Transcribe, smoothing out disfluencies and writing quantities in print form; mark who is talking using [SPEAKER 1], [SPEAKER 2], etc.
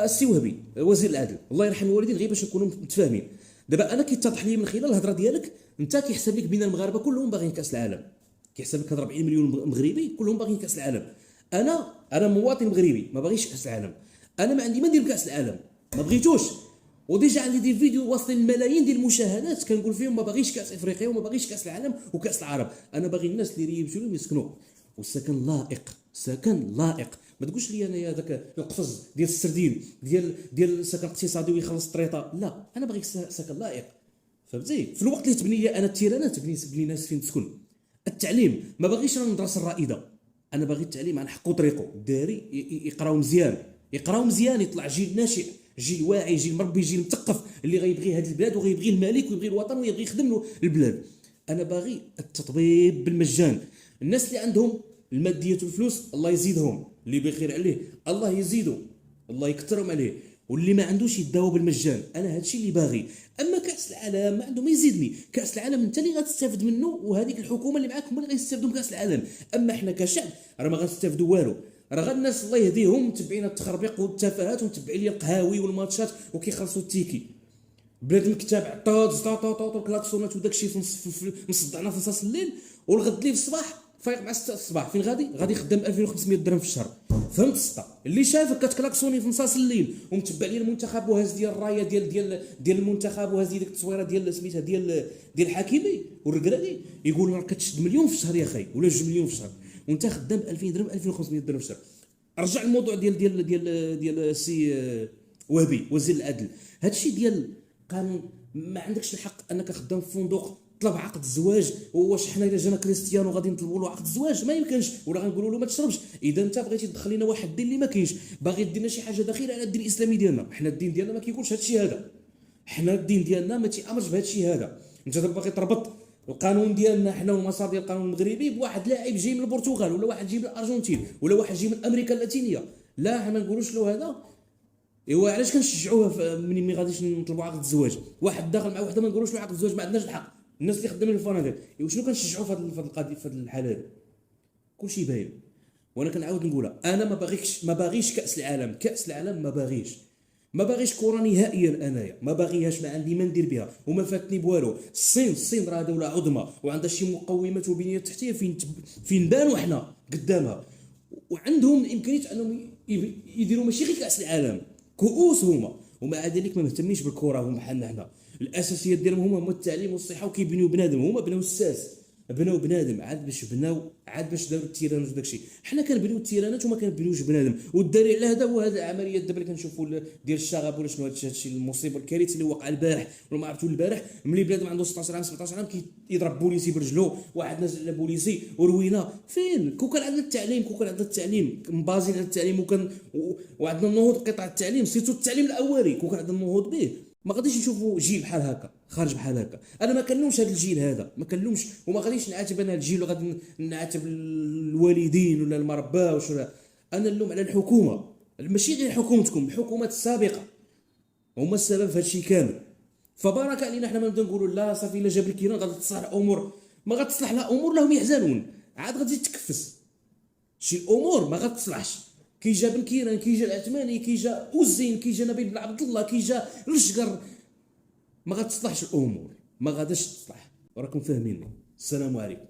[SPEAKER 1] السي وهبي وزير العدل الله يرحم الوالدين غير باش نكونوا متفاهمين. دابا انا كيتضح لي من خلال الهضره ديالك انت كيحسب لك بين المغاربه كلهم باغيين كاس العالم، كيحسب لك هاد 40 مليون مغربي كلهم باغيين كاس العالم. انا مواطن مغربي ما باغيش كاس العالم، انا ما عندي ما ندير بكاس العالم، ما بغيتوش. وديجا عندي دي فيديو واصلين الملايين ديال المشاهدات كنقول فيهم ما باغيش كاس افريقيا وما باغيش كاس العالم وكاس العرب. انا باغي الناس اللي يمشيو لهم يسكنوا والسكن لائق، سكن لائق. ما تقولش لي انايا داك القفز ديال السردين ديال السكن الاقتصادي ويخلص الطريطه، لا انا باغي سكن لائق. فهمتي؟ في الوقت اللي تبني لي انا التيرانات تبني ناس فين تسكن. التعليم ما باغيش انا المدرسه الرائده، انا باغي التعليم على حقه طريقه الداري، يقراو مزيان، يقراو مزيان، يطلع جيل ناشئ، جيل واعي، جيل مربي، جيل مثقف اللي غيبغي هذه البلاد وغيبغي الملك ويبغي الوطن ويبغي يخدم البلاد. انا باغي التطبيب بالمجان. الناس اللي عندهم الماديات والفلوس الله يزيدهم، اللي بخير عليه الله يزيدو، الله يكثرهم عليه، واللي ما عندوش يداو بالمجان. انا هادشي اللي باغي. اما كاس العالم ما عنده ما يزيدني، كاس العالم انت اللي غتستافد منه وهذيك الحكومه اللي معاك هما اللي غيستافدوا بكاس العالم. اما حنا كشعب راه ما غنستافدوا والو. راه غير الناس الله يهديهم متبعين التخربيق والتفاهات ومتبعين لي القهاوي والماتشات وكيخلصوا التيكي. بلاد الكتاب عطات طاط الكلاكسونات وداك الشيء مصدعنا في نص الليل، والغد لي في الصباح فايق مع 6 الصباح فين غادي خدام 2500 درهم في الشهر. فهمت السطا اللي شافك كتكلاكسوني في نص الليل ومتبع لي المنتخب وهاز ديال الرايه ديال المنتخب وهاز ديك التصويره ديال سميتها ديال حكيمي والركراكي، يقول راك كتشد مليون في الشهر يا اخي ولا 2 مليون في الشهر وانت خدام 2000 درهم 2500 درهم في الشهر. رجع الموضوع ديال السي وهبي وزير العدل. هادشي ديال قانون ما عندكش الحق انك خدام في فندق طلب عقد الزواج. واش حنا الا جانا كريستيانو غادي نطلبوا له عقد الزواج؟ ما يمكنش. ولا غنقولوا له ما تشربش. اذا انت بغيتي تدخل لنا واحد الدين اللي ما كاينش، باغي دير شي حاجه داخله على الدين الاسلامي ديالنا، حنا الدين ديالنا ما كيقولش هذا الشيء هذا. حنا الدين ديالنا ما تيامرش بهذا الشيء هذا. انت باغي تربط القانون ديالنا حنا والمسار ديال القانون المغربي بواحد لاعب جاي من البرتغال ولا واحد جاي من الارجنتين ولا واحد جاي من امريكا اللاتينيه. لا حنا ما نقولوش له هذا. ايوا علاش كنشجعوه ملي ما غاديش نطلبوا عقد الزواج؟ واحد داخل مع وحده ما نقولوش له عقد الزواج، ما عندناش الحق. الناس اللي خدامين في الفنادق ايوا شنو كنشجعوا في هذه القضيه في هذه الحاله هذه؟ كلشي باين. وانا كنعاود نقولها، انا ما باغيش كاس العالم، كاس العالم ما باغيش كره نهائيا. انايا ما باغيهاش، ما عندي ما ندير بها وما فاتني بوالو. الصين راه دوله عظمى وعندها شي مقومات وبنيه تحتيه فين بانوا حنا قدامها، وعندهم الامكانيات انهم يديروا ماشي غير كاس العالم، كؤوس هما. ومع ذلك ما مهتمينش بالكره هما بحالنا حنا. الاساسيات ديالهم هما التعليم والصحه وكيبنيو بنادم. هما بناو الساس، بناو بنادم عاد باش داروا التيرانات وداك الشيء. حنا كنبنيو التيرانات وما كنبنيوش بنادم. والدليل على هذا هو هذه العمليات دابا اللي كنشوفوا ديال الشغب ولا شنو. هذا الشيء المصيبه الكارثه اللي وقع البارح ولا ما عرفتوا البارح، ملي بنادم عنده 16 عام 17 عام كيضرب بوليسي برجلو، واحد نازل على بوليسي وروينه. فين كون كان عندنا التعليم، كون كان عندنا التعليم مبازين على التعليم وعندنا النهوض قطاع التعليم سيتو التعليم الاولي، كون كان عندنا النهوض به ما غاديش نشوفوا جيل بحال هكا خارج بحال هكا. انا ما كنلومش هذا الجيل هذا، ما كنلومش وما غاديش نعاتب انا الجيل وغادي نعاتب الوالدين ولا المربى ولا. انا نلوم على الحكومه، ماشي غير حكومتكم، الحكومات السابقه هما السبب في هذا الشيء كامل. فبارك علينا حنا ما نبدا نقولوا لا صافي الا جاب الكيران غادي تصلح الامور. ما غتصلح لا امور لا هم يحزنون، عاد غادي تكفس شي الامور ما غتصلحش. كي جا بن كيران، كي جا العثماني، كي جا اوزين، كي جا نبيل بن عبد الله، كي جا الشقر، ما غتصلحش الامور، ما غاداش تصلح. راكم فاهمين. السلام عليكم.